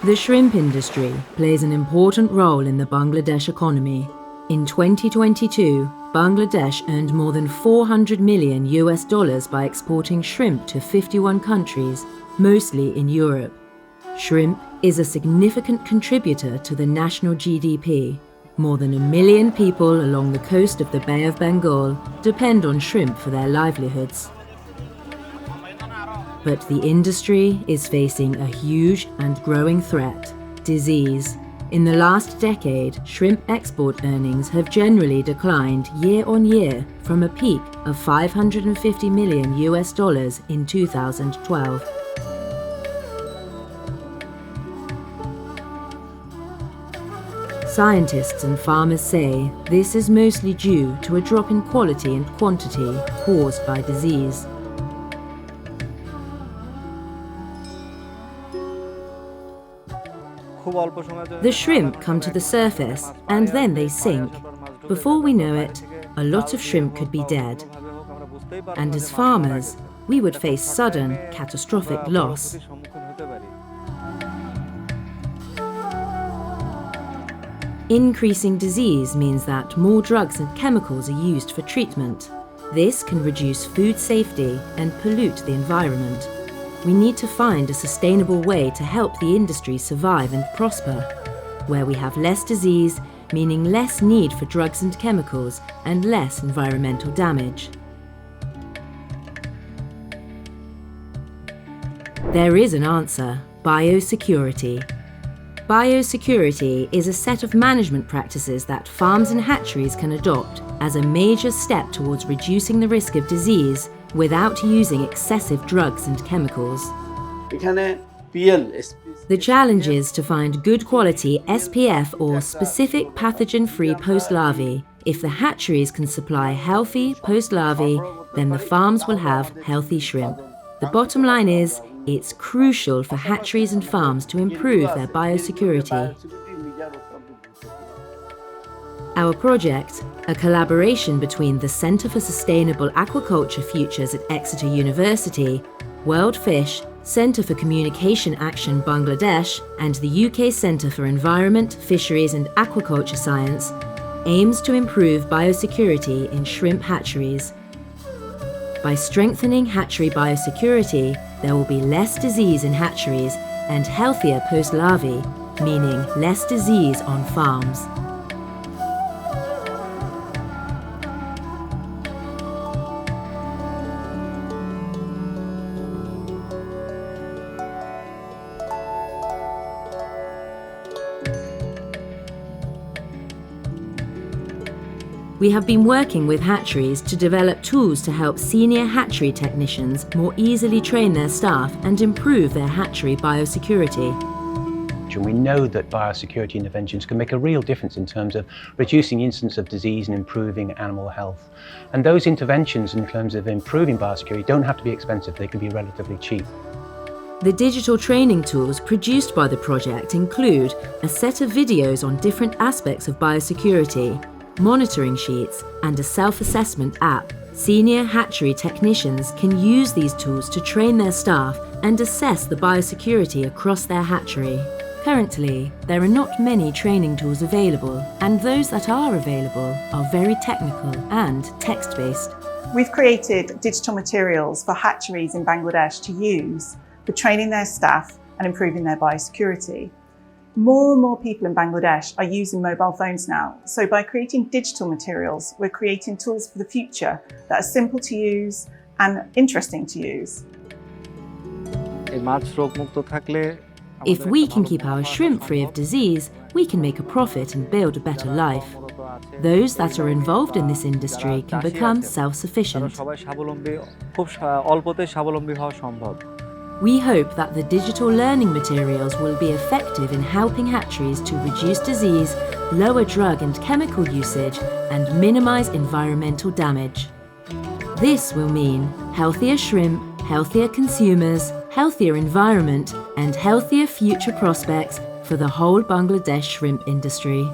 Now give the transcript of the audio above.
The shrimp industry plays an important role in the Bangladesh economy. In 2022, Bangladesh earned more than $400 million by exporting shrimp to 51 countries, mostly in Europe. Shrimp is a significant contributor to the national GDP. More than 1 million people along the coast of the Bay of Bengal depend on shrimp for their livelihoods. But the industry is facing a huge and growing threat: disease. In the last decade, shrimp export earnings have generally declined year on year from a peak of $550 million in 2012. Scientists and farmers say this is mostly due to a drop in quality and quantity caused by disease. The shrimp come to the surface and then they sink. Before we know it, a lot of shrimp could be dead. And as farmers, we would face sudden, catastrophic loss. Increasing disease means that more drugs and chemicals are used for treatment. This can reduce food safety and pollute the environment. We need to find a sustainable way to help the industry survive and prosper, where we have less disease, meaning less need for drugs and chemicals and less environmental damage. There is an answer: biosecurity. Biosecurity is a set of management practices that farms and hatcheries can adopt as a major step towards reducing the risk of disease without using excessive drugs and chemicals. The challenge is to find good quality SPF or specific pathogen-free post-larvae. If the hatcheries can supply healthy post-larvae, then the farms will have healthy shrimp. The bottom line is, it's crucial for hatcheries and farms to improve their biosecurity. Our project, a collaboration between the Centre for Sustainable Aquaculture Futures at Exeter University, World Fish, Centre for Communication Action Bangladesh, and the UK Centre for Environment, Fisheries and Aquaculture Science, aims to improve biosecurity in shrimp hatcheries. By strengthening hatchery biosecurity, there will be less disease in hatcheries and healthier post-larvae, meaning less disease on farms. We have been working with hatcheries to develop tools to help senior hatchery technicians more easily train their staff and improve their hatchery biosecurity. We know that biosecurity interventions can make a real difference in terms of reducing incidence of disease and improving animal health. And those interventions in terms of improving biosecurity don't have to be expensive, they can be relatively cheap. The digital training tools produced by the project include a set of videos on different aspects of biosecurity, monitoring sheets, and a self-assessment app. Senior hatchery technicians can use these tools to train their staff and assess the biosecurity across their hatchery. Currently, there are not many training tools available, and those that are available are very technical and text-based. We've created digital materials for hatcheries in Bangladesh to use for training their staff and improving their biosecurity. More and more people in Bangladesh are using mobile phones now, so by creating digital materials, we're creating tools for the future that are simple to use and interesting to use. If we can keep our shrimp free of disease, we can make a profit and build a better life. Those that are involved in this industry can become self-sufficient. We hope that the digital learning materials will be effective in helping hatcheries to reduce disease, lower drug and chemical usage, and minimize environmental damage. This will mean healthier shrimp, healthier consumers, healthier environment, and healthier future prospects for the whole Bangladesh shrimp industry.